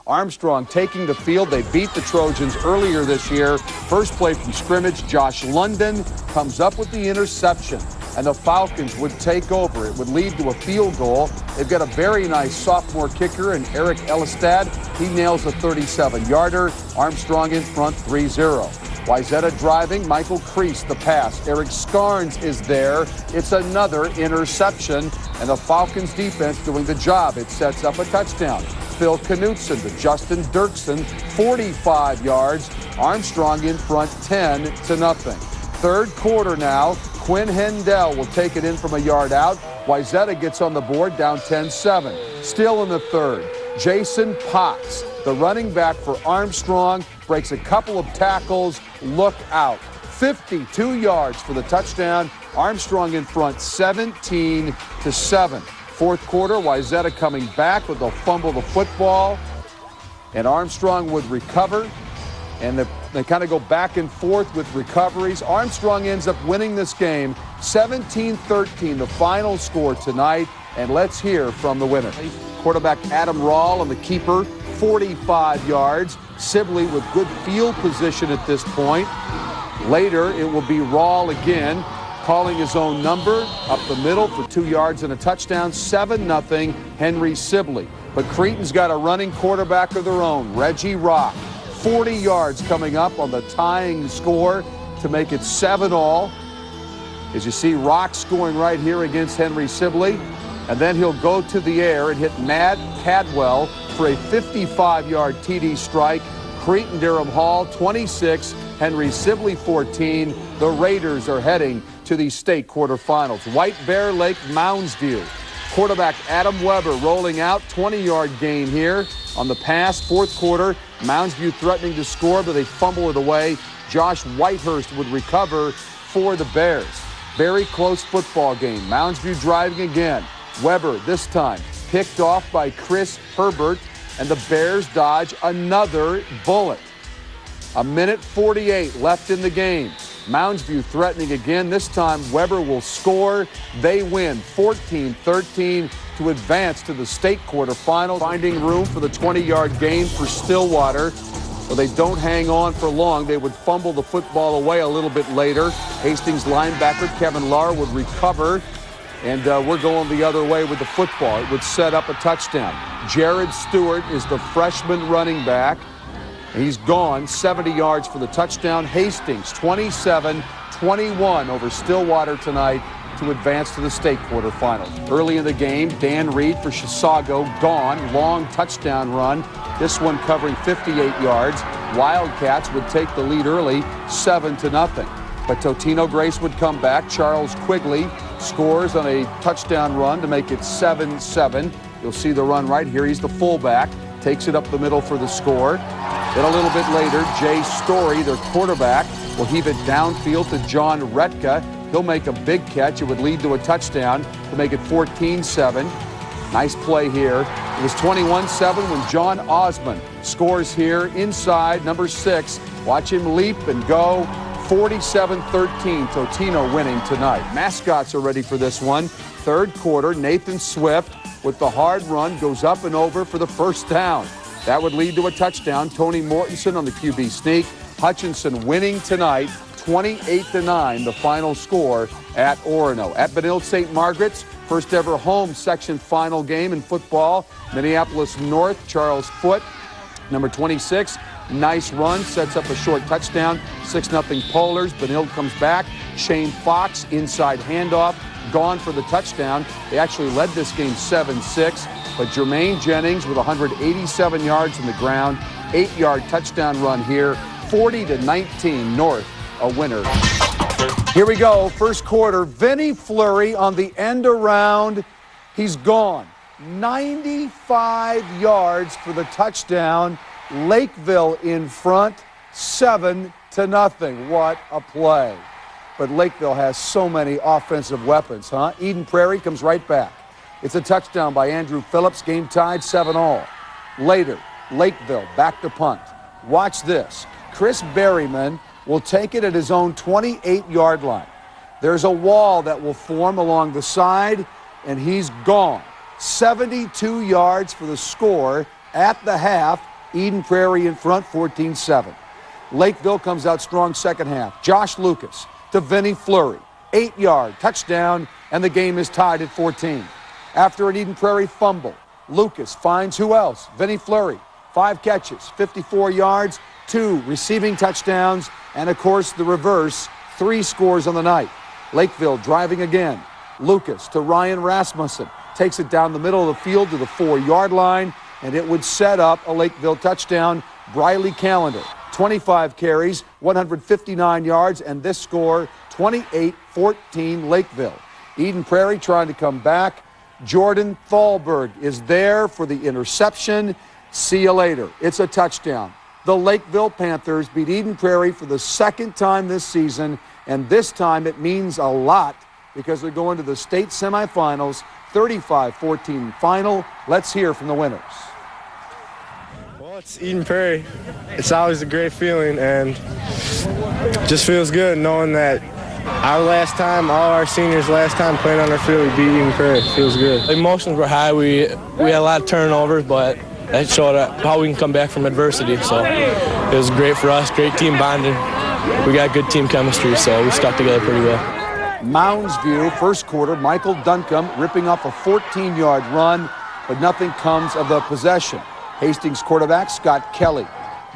Armstrong taking the field. They beat the Trojans earlier this year. First play from scrimmage, Josh London comes up with the interception, and the Falcons would take over. It would lead to a field goal. They've got a very nice sophomore kicker in Eric Elistad. He nails a 37-yarder. Armstrong in front 3-0. Wayzata driving, Michael Crease the pass. Eric Scarns is there. It's another interception, and the Falcons defense doing the job. It sets up a touchdown. Phil Knutson to Justin Dirksen, 45 yards. Armstrong in front 10-0. Third quarter now. Quinn Hendel will take it in from a yard out. Wayzata gets on the board, down 10-7. Still in the third, Jason Potts, the running back for Armstrong, breaks a couple of tackles. Look out. 52 yards for the touchdown. Armstrong in front 17-7. Fourth quarter, Wayzata coming back with a fumble the football, and Armstrong would recover. And they kind of go back and forth with recoveries. Armstrong ends up winning this game 17-13, the final score tonight. And let's hear from the winner. Quarterback Adam Rawl and the keeper, 45 yards. Sibley with good field position at this point. Later, it will be Rawl again, calling his own number up the middle for 2 yards and a touchdown. 7-0 Henry Sibley. But Creighton's got a running quarterback of their own, Reggie Rock. 40 yards coming up on the tying score to make it 7-all. As you see, Rock scoring right here against Henry Sibley. And then he'll go to the air and hit Matt Cadwell for a 55-yard TD strike. Cretin-Derham Hall 26, Henry Sibley 14. The Raiders are heading to the state quarterfinals. White Bear Lake Mounds View. Quarterback Adam Weber rolling out, 20-yard gain here on the pass. Fourth quarter, Mounds View threatening to score, but they fumble it away. Josh Whitehurst would recover for the Bears. Very close football game. Mounds View driving again. Weber this time picked off by Chris Herbert, and the Bears dodge another bullet. 1:48 left in the game. Mounds View threatening again. This time Weber will score. They win 14-13 to advance to the state quarterfinals. Finding room for the 20-yard gain for Stillwater. Well, they don't hang on for long. They would fumble the football away a little bit later. Hastings linebacker Kevin Lahr would recover. And we're going the other way with the football. It would set up a touchdown. Jared Stewart is the freshman running back. He's gone 70 yards for the touchdown. Hastings 27-21 over Stillwater tonight to advance to the state quarterfinals. Early in the game, Dan Reed for Chisago gone. Long touchdown run. This one covering 58 yards. Wildcats would take the lead early, 7-0. But Totino Grace would come back. Charles Quigley scores on a touchdown run to make it 7-7. You'll see the run right here. He's the fullback. Takes it up the middle for the score. Then a little bit later, Jay Story, their quarterback, will heave it downfield to John Retka. He'll make a big catch. It would lead to a touchdown to make it 14-7. Nice play here. It was 21-7 when John Osmond scores here inside number 6. Watch him leap and go. 47-13, Totino winning tonight. Mascots are ready for this one. Third quarter, Nathan Swift with the hard run goes up and over for the first down. That would lead to a touchdown. Tony Mortensen on the QB sneak. Hutchinson winning tonight, 28-9, the final score at Orono. At Benilde-St. Margaret's, first ever home section final game in football. Minneapolis North, Charles Foote, number 26. Nice run, sets up a short touchdown. 6-0 Polars. Benilde comes back. Shane Fox, inside handoff, gone for the touchdown. They actually led this game 7-6, but Jermaine Jennings with 187 yards on the ground. 8-yard touchdown run here. 40-19 North, a winner. Here we go, first quarter. Vinny Fleury on the end around. He's gone. 95 yards for the touchdown. Lakeville in front, 7-0. What a play. But Lakeville has so many offensive weapons, huh? Eden Prairie comes right back. It's a touchdown by Andrew Phillips, game tied 7-all. Later, Lakeville back to punt. Watch this. Chris Berryman will take it at his own 28-yard line. There's a wall that will form along the side, and he's gone. 72 yards for the score at the half. Eden Prairie in front, 14-7. Lakeville comes out strong second half. Josh Lucas to Vinnie Fleury. 8-yard touchdown, and the game is tied at 14. After an Eden Prairie fumble, Lucas finds who else? Vinnie Fleury. 5 catches, 54 yards, 2 receiving touchdowns, and of course the reverse, 3 scores on the night. Lakeville driving again. Lucas to Ryan Rasmussen. Takes it down the middle of the field to the 4-yard line, and it would set up a Lakeville touchdown. Briley Callender, 25 carries, 159 yards, and this score, 28-14 Lakeville. Eden Prairie trying to come back. Jordan Thalberg is there for the interception. See you later. It's a touchdown. The Lakeville Panthers beat Eden Prairie for the second time this season, and this time it means a lot because they're going to the state semifinals, 35-14 final. Let's hear from the winners. Well, it's Eden Prairie. It's always a great feeling, and just feels good knowing that our last time, all our seniors last time playing on our field, we beat Eden Prairie. It feels good. The emotions were high. We had a lot of turnovers, but that showed how we can come back from adversity. So it was great for us, great team bonding. We got good team chemistry, so we stuck together pretty well. Mounds view, first quarter, Michael Duncombe ripping off a 14-yard run, but nothing comes of the possession. Hastings quarterback Scott Kelly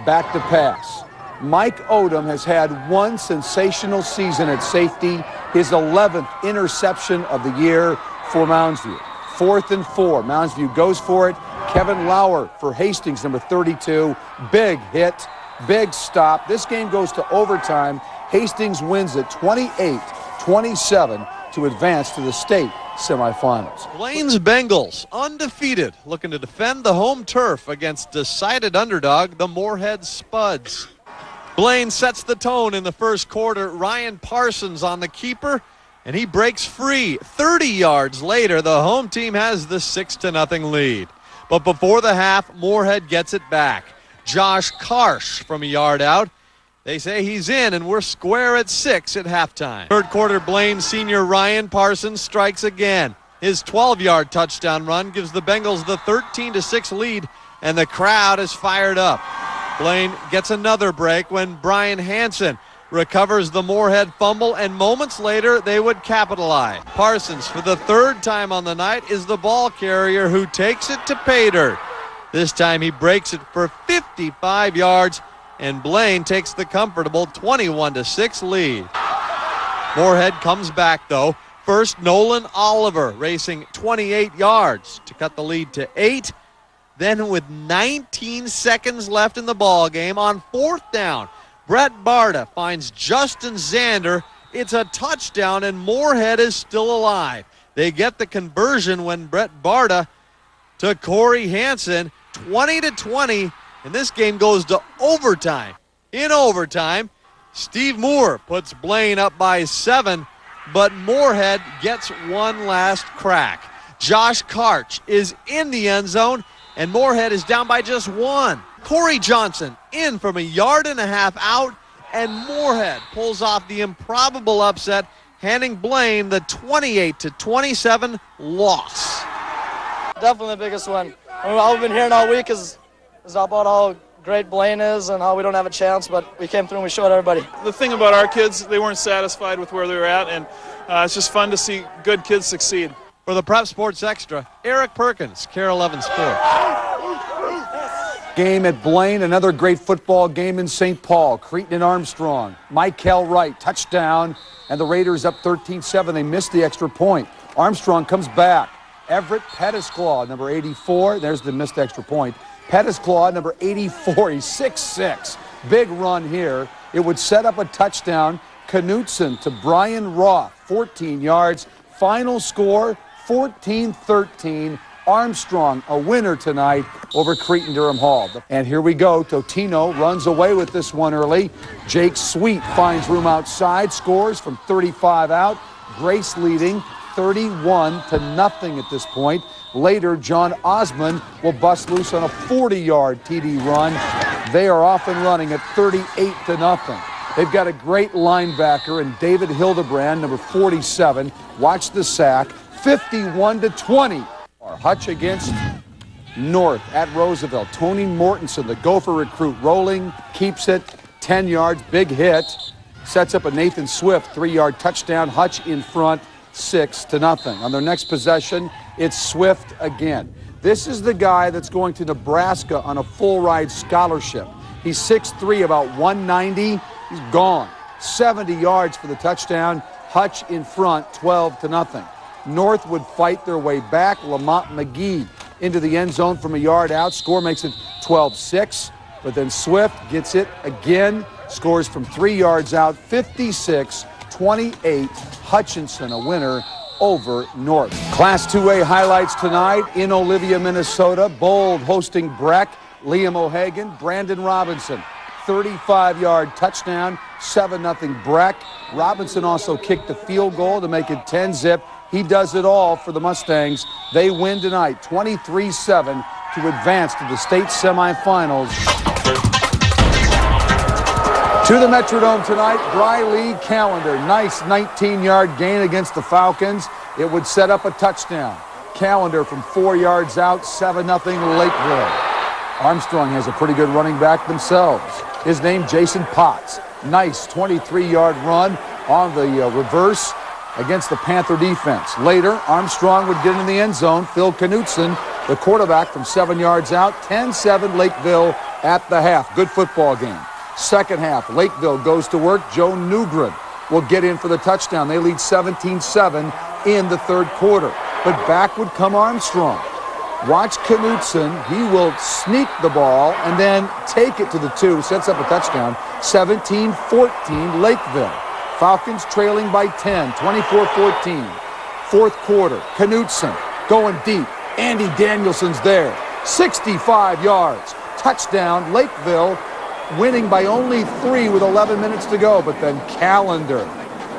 back to pass. Mike Odom has had one sensational season at safety, his 11th interception of the year for Mounds View. 4th and 4. Mounds View goes for it. Kevin Lauer for Hastings, number 32. Big hit, big stop. This game goes to overtime. Hastings wins it 28-27 to advance to the state semifinals. Blaine's Bengals, undefeated, looking to defend the home turf against decided underdog, the Moorhead Spuds. Blaine sets the tone in the first quarter. Ryan Parsons on the keeper, and he breaks free. 30 yards later, the home team has the 6-0 lead. But before the half, Moorhead gets it back. Josh Karsh from a yard out. They say he's in, and we're square at 6 at halftime. Third quarter, Blaine senior Ryan Parsons strikes again. His 12-yard touchdown run gives the Bengals the 13-6 lead, and the crowd is fired up. Blaine gets another break when Brian Hansen recovers the Moorhead fumble, and moments later they would capitalize. Parsons, for the 3rd time on the night, is the ball carrier who takes it to pay dirt. This time he breaks it for 55 yards, and Blaine takes the comfortable 21-6 lead. Moorhead comes back, though. First, Nolan Oliver racing 28 yards to cut the lead to 8. Then with 19 seconds left in the ball game, on 4th down, Brett Barta finds Justin Zander. It's a touchdown, and Moorhead is still alive. They get the conversion when Brett Barta to Corey Hansen, 20-20, and this game goes to overtime. In overtime, Steve Moore puts Blaine up by 7, but Moorhead gets one last crack. Josh Karch is in the end zone, and Moorhead is down by just 1. Corey Johnson in from 1.5 yards out, and Moorhead pulls off the improbable upset, handing Blaine the 28-27 loss. Definitely the biggest one. All we've been hearing all week is about how great Blaine is and how we don't have a chance, but we came through and we showed everybody. The thing about our kids, they weren't satisfied with where they were at, and it's just fun to see good kids succeed. For the Prep Sports Extra, Eric Perkins, KARE 11 Sports. Game at Blaine, another great football game in St. Paul. Creighton and Armstrong. Michael Wright, touchdown, and the Raiders up 13-7. They missed the extra point. Armstrong comes back. Everett Pettisclaw, number 84. There's the missed extra point. Pettisclaw, number 84. He's 6'6". Big run here. It would set up a touchdown. Knutson to Brian Roth, 14 yards. Final score, 14-13. Armstrong, a winner tonight over Cretin-Derham Hall. And here we go. Totino runs away with this one early. Jake Sweet finds room outside, scores from 35 out. Grace leading 31-0 at this point. Later, John Osmond will bust loose on a 40-yard TD run. They are off and running at 38-0. They've got a great linebacker in David Hildebrand, number 47. Watch the sack, 51-20. Hutch against North at Roosevelt. Tony Mortensen, the Gopher recruit, rolling, keeps it, 10 yards, big hit. Sets up a Nathan Swift 3-yard touchdown. Hutch in front, 6-0. On their next possession, it's Swift again. This is the guy that's going to Nebraska on a full-ride scholarship. He's 6'3", about 190. He's gone. 70 yards for the touchdown. Hutch in front, 12-0. North would fight their way back. Lamont McGee into the end zone from a yard out. Score makes it 12-6. But then Swift gets it again. Scores from 3 yards out, 56-28. Hutchinson, a winner over North. Class 2A highlights tonight in Olivia, Minnesota. Bold hosting Breck. Liam O'Hagan, Brandon Robinson, 35-yard touchdown, 7-0 Breck. Robinson also kicked the field goal to make it 10-zip. He does it all for the Mustangs. They win tonight, 23-7, to advance to the state semifinals. To the Metrodome tonight, Briley Callender. Nice 19-yard gain against the Falcons. It would set up a touchdown. Callender from 4 yards out, 7-0 Lakeville. Armstrong has a pretty good running back themselves. His name, Jason Potts. Nice 23-yard run on the reverse against the Panther defense. Later, Armstrong would get in the end zone. Phil Knutson, the quarterback, from 7 yards out. 10-7 Lakeville at the half. Good football game. Second half, Lakeville goes to work. Joe Newgren will get in for the touchdown. They lead 17-7 in the third quarter. But back would come Armstrong. Watch Knutson. He will sneak the ball and then take it to the 2. Sets up a touchdown. 17-14 Lakeville. Falcons trailing by 10, 24-14. Fourth quarter, Knutson going deep. Andy Danielson's there. 65 yards. Touchdown, Lakeville, winning by only 3 with 11 minutes to go. But then Callender.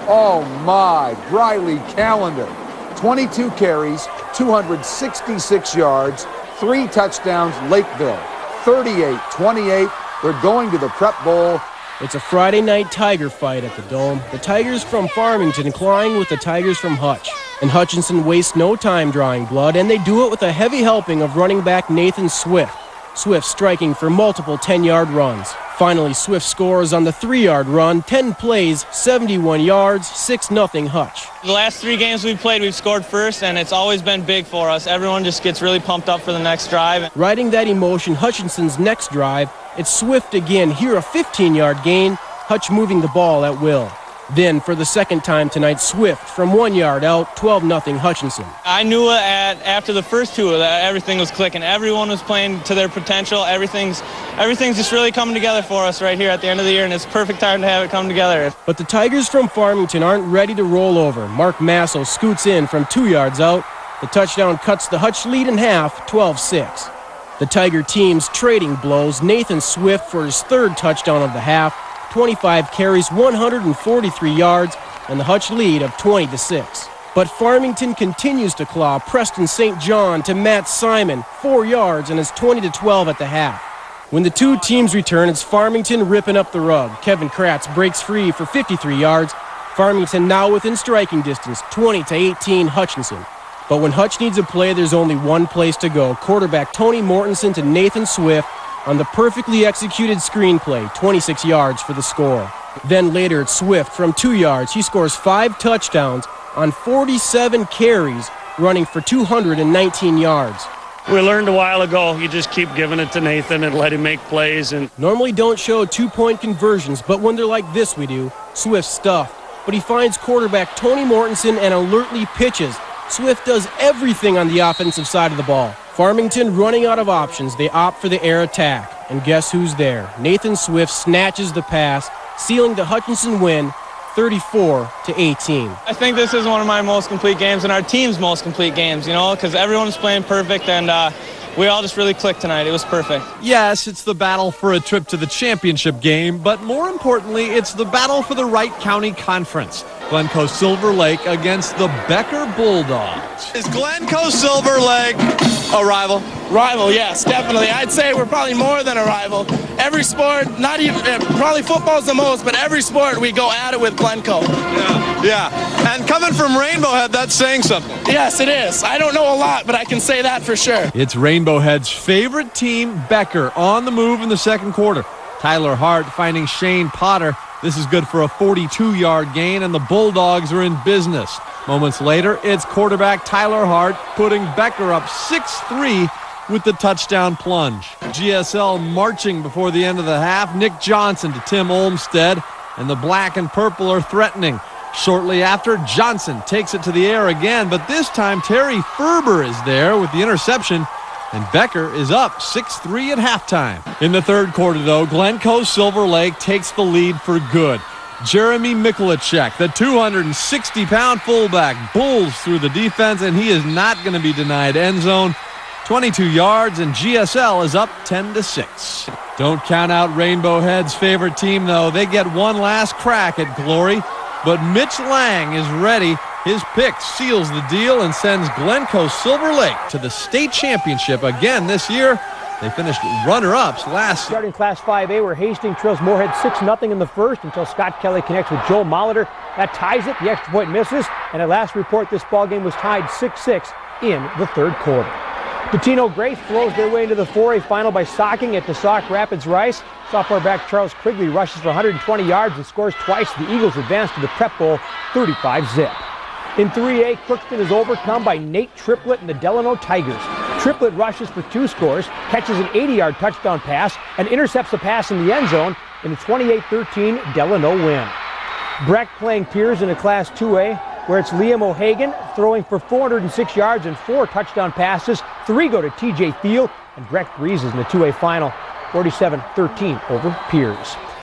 Oh my, Briley Callender. 22 carries, 266 yards, 3 touchdowns, Lakeville. 38-28. They're going to the Prep Bowl. It's a Friday night Tiger fight at the Dome. The Tigers from Farmington clawing with the Tigers from Hutch. And Hutchinson wastes no time drawing blood, and they do it with a heavy helping of running back Nathan Swift. Swift striking for multiple 10-yard runs. Finally, Swift scores on the 3-yard run, 10 plays, 71 yards, 6-0 Hutch. The last 3 games we've played, we've scored first, and it's always been big for us. Everyone just gets really pumped up for the next drive. Riding that emotion, Hutchinson's next drive, it's Swift again. Here a 15-yard gain, Hutch moving the ball at will. Then, for the second time tonight, Swift from 1 yard out, 12-0 Hutchinson. I knew after the first 2 that everything was clicking. Everyone was playing to their potential. Everything's just really coming together for us right here at the end of the year, and it's perfect time to have it come together. But the Tigers from Farmington aren't ready to roll over. Mark Masso scoots in from 2 yards out. The touchdown cuts the Hutch lead in half, 12-6. The Tiger teams trading blows. Nathan Swift for his 3rd touchdown of the half. 25 carries, 143 yards, and the Hutch lead of 20-6. But Farmington continues to claw. Preston St. John to Matt Simon, 4 yards, and it's 20-12 at the half. When the 2 teams return, it's Farmington ripping up the rug. Kevin Kratz breaks free for 53 yards. Farmington now within striking distance, 20-18 Hutchinson. But when Hutch needs a play, there's only one place to go. Quarterback Tony Mortensen to Nathan Swift on the perfectly executed screenplay, 26 yards for the score. Then later it's Swift from 2 yards. He scores 5 touchdowns on 47 carries, running for 219 yards. We learned a while ago, you just keep giving it to Nathan and let him make plays. And normally don't show 2-point conversions, but when they're like this we do. Swift stuffed, but he finds quarterback Tony Mortensen and alertly pitches. Swift does everything on the offensive side of the ball. Farmington running out of options. They opt for the air attack. And guess who's there? Nathan Swift snatches the pass, sealing the Hutchinson win 34-18. I think this is one of my most complete games and our team's most complete games, because everyone was playing perfect and we all just really clicked tonight. It was perfect. Yes, it's the battle for a trip to the championship game, but more importantly, it's the battle for the Wright County Conference. Glencoe-Silver Lake against the Becker Bulldogs. Is Glencoe-Silver Lake a rival? Rival, yes, definitely. I'd say we're probably more than a rival. Every sport, not even, probably football's the most, but every sport we go at it with Glencoe. Yeah, and coming from Rainbow Head, that's saying something. Yes, it is. I don't know a lot, but I can say that for sure. It's Rainbow Head's favorite team, Becker, on the move in the second quarter. Tyler Hart finding Shane Potter. This is good for a 42-yard gain, and the Bulldogs are in business. Moments later, it's quarterback Tyler Hart putting Becker up 6-3 with the touchdown plunge. GSL marching before the end of the half. Nick Johnson to Tim Olmstead, and the black and purple are threatening. Shortly after, Johnson takes it to the air again, but this time Terry Ferber is there with the interception, and Becker is up 6-3 at halftime. In the third quarter, though, Glencoe-Silver Lake takes the lead for good. Jeremy Mikulicek, the 260-pound fullback, bulls through the defense, and he is not going to be denied end zone. 22 yards, and GSL is up 10-6. Don't count out Rainbow Head's favorite team, though. They get one last crack at glory, but Mitch Lang is ready. His pick seals the deal and sends Glencoe-Silver Lake to the state championship again this year. They finished runner-ups last year. Starting Class 5A, where Hastings trails Moorhead 6-0 in the first until Scott Kelly connects with Joel Molitor. That ties it. The extra point misses. And at last report, this ballgame was tied 6-6 in the third quarter. Totino Grace throws their way into the 4A final by socking at the Sauk Rapids Rice. Sophomore back Charles Quigley rushes for 120 yards and scores twice. The Eagles advance to the Prep Bowl 35-zip. In 3A, Crookston is overcome by Nate Triplett and the Delano Tigers. Triplett rushes for 2 scores, catches an 80-yard touchdown pass, and intercepts a pass in the end zone in a 28-13 Delano win. Breck playing Piers in a Class 2A, where it's Liam O'Hagan throwing for 406 yards and 4 touchdown passes. 3 go to TJ Field, and Breck breezes in the 2A final, 47-13 over Piers.